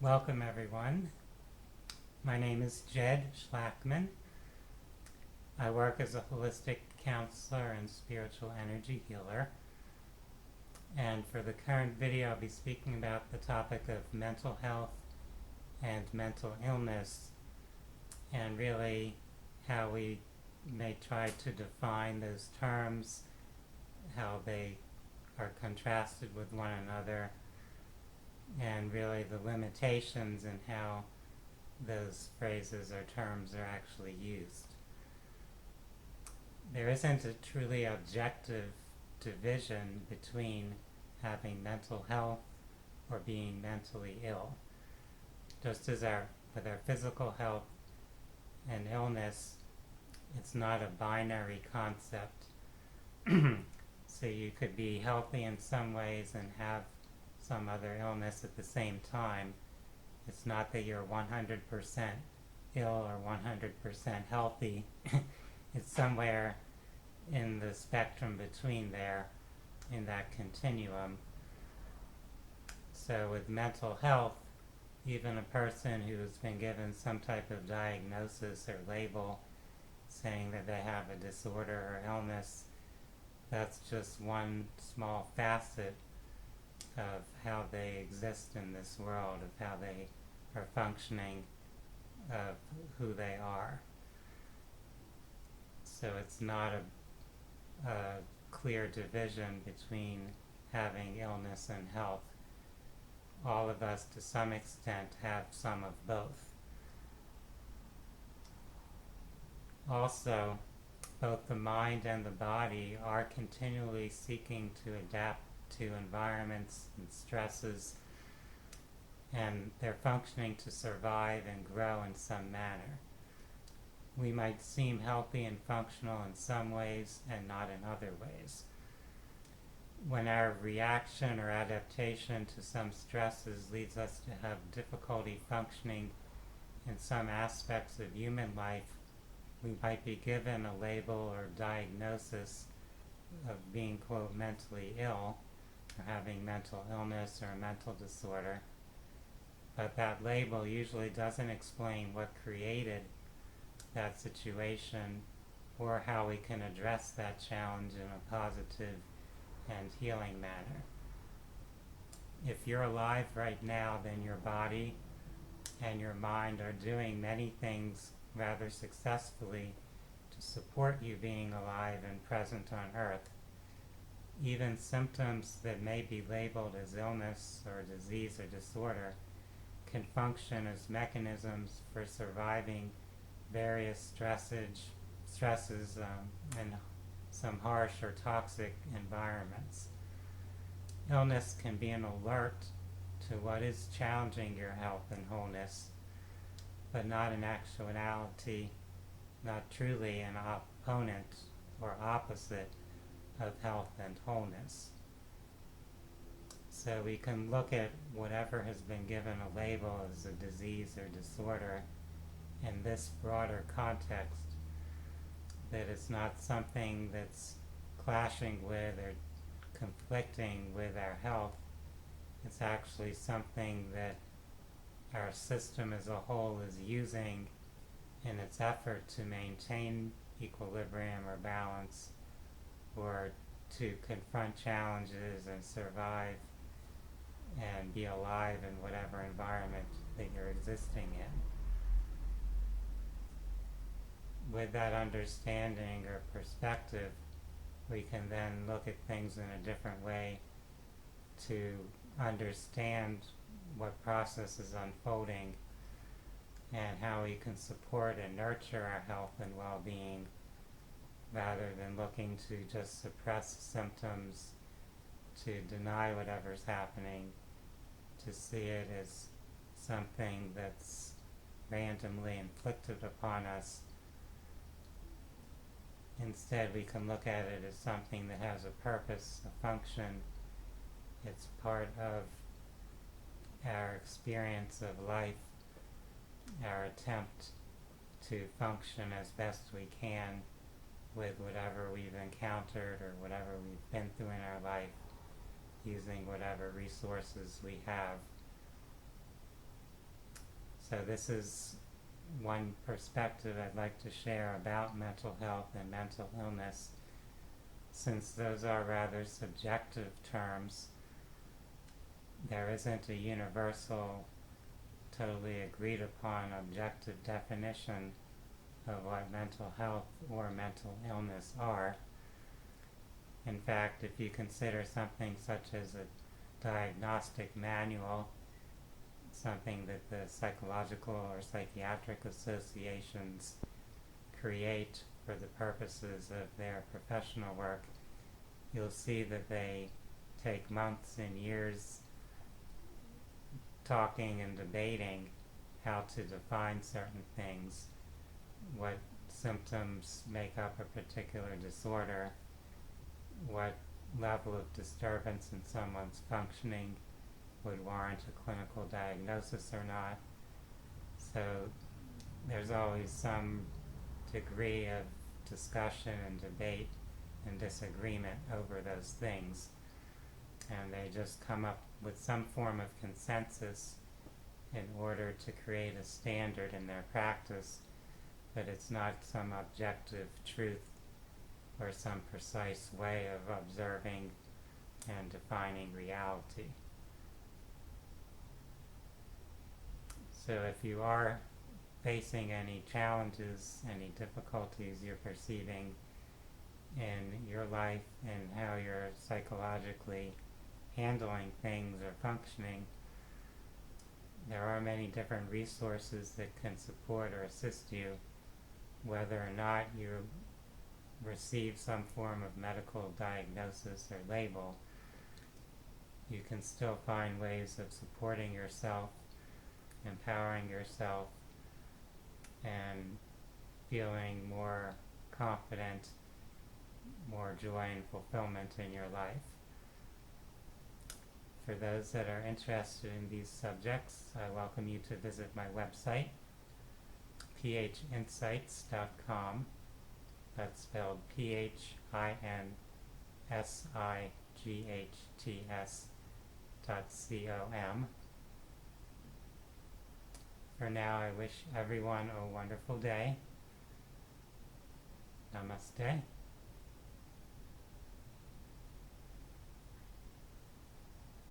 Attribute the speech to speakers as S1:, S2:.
S1: Welcome, everyone. My name is Jed Schlackman. I work as a holistic counselor and spiritual energy healer. And for the current video, I'll be speaking about the topic of mental health and mental illness, and really how we may try to define those terms, how they are contrasted with one another, and really the limitations in how those phrases or terms are actually used. There isn't a truly objective division between having mental health or being mentally ill. Just as with our physical health and illness, it's not a binary concept. So you could be healthy in some ways and have some other illness at the same time. It's not that you're 100% ill or 100% healthy. It's somewhere in the spectrum between there, in that continuum. So with mental health, even a person who's been given some type of diagnosis or label saying that they have a disorder or illness, that's just one small facet of how they exist in this world, of how they are functioning, of who they are. So it's not a clear division between having illness and health. All of us, to some extent, have some of both. Also, both the mind and the body are continually seeking to adapt to environments and stresses, and they're functioning to survive and grow in some manner. We might seem healthy and functional in some ways and not in other ways. When our reaction or adaptation to some stresses leads us to have difficulty functioning in some aspects of human life, we might be given a label or diagnosis of being, quote, mentally ill, or having mental illness or a mental disorder. But that label usually doesn't explain what created that situation or how we can address that challenge in a positive and healing manner. If you're alive right now, then your body and your mind are doing many things rather successfully to support you being alive and present on Earth. Even symptoms that may be labeled as illness or disease or disorder can function as mechanisms for surviving various stresses and some harsh or toxic environments. Illness can be an alert to what is challenging your health and wholeness, but not in actuality, not truly an opponent or opposite of health and wholeness. So we can look at whatever has been given a label as a disease or disorder in this broader context, that it's not something that's clashing with or conflicting with our health. It's actually something that our system as a whole is using in its effort to maintain equilibrium or balance, or to confront challenges and survive and be alive in whatever environment that you're existing in. With that understanding or perspective, we can then look at things in a different way to understand what process is unfolding and how we can support and nurture our health and well-being, rather than looking to just suppress symptoms, to deny whatever's happening, to see it as something that's randomly inflicted upon us. Instead, we can look at it as something that has a purpose, a function. It's part of our experience of life, our attempt to function as best we can with whatever we've encountered or whatever we've been through in our life, using whatever resources we have. So this is one perspective I'd like to share about mental health and mental illness. Since those are rather subjective terms, there isn't a universal, totally agreed upon objective definition of what mental health or mental illness are. In fact, if you consider something such as a diagnostic manual, something that the psychological or psychiatric associations create for the purposes of their professional work, you'll see that they take months and years talking and debating how to define certain things, what symptoms make up a particular disorder, what level of disturbance in someone's functioning would warrant a clinical diagnosis or not. So there's always some degree of discussion and debate and disagreement over those things, and they just come up with some form of consensus in order to create a standard in their practice, but it's not some objective truth or some precise way of observing and defining reality. So if you are facing any challenges, any difficulties you're perceiving in your life and how you're psychologically handling things or functioning, there are many different resources that can support or assist you, whether or not you receive some form of medical diagnosis or label. You can still find ways of supporting yourself, empowering yourself, and feeling more confident, more joy and fulfillment in your life. For those that are interested in these subjects, I welcome you to visit my website, phinsights.com. That's spelled PHINSIGHTS.com. For now, I wish everyone a wonderful day. Namaste.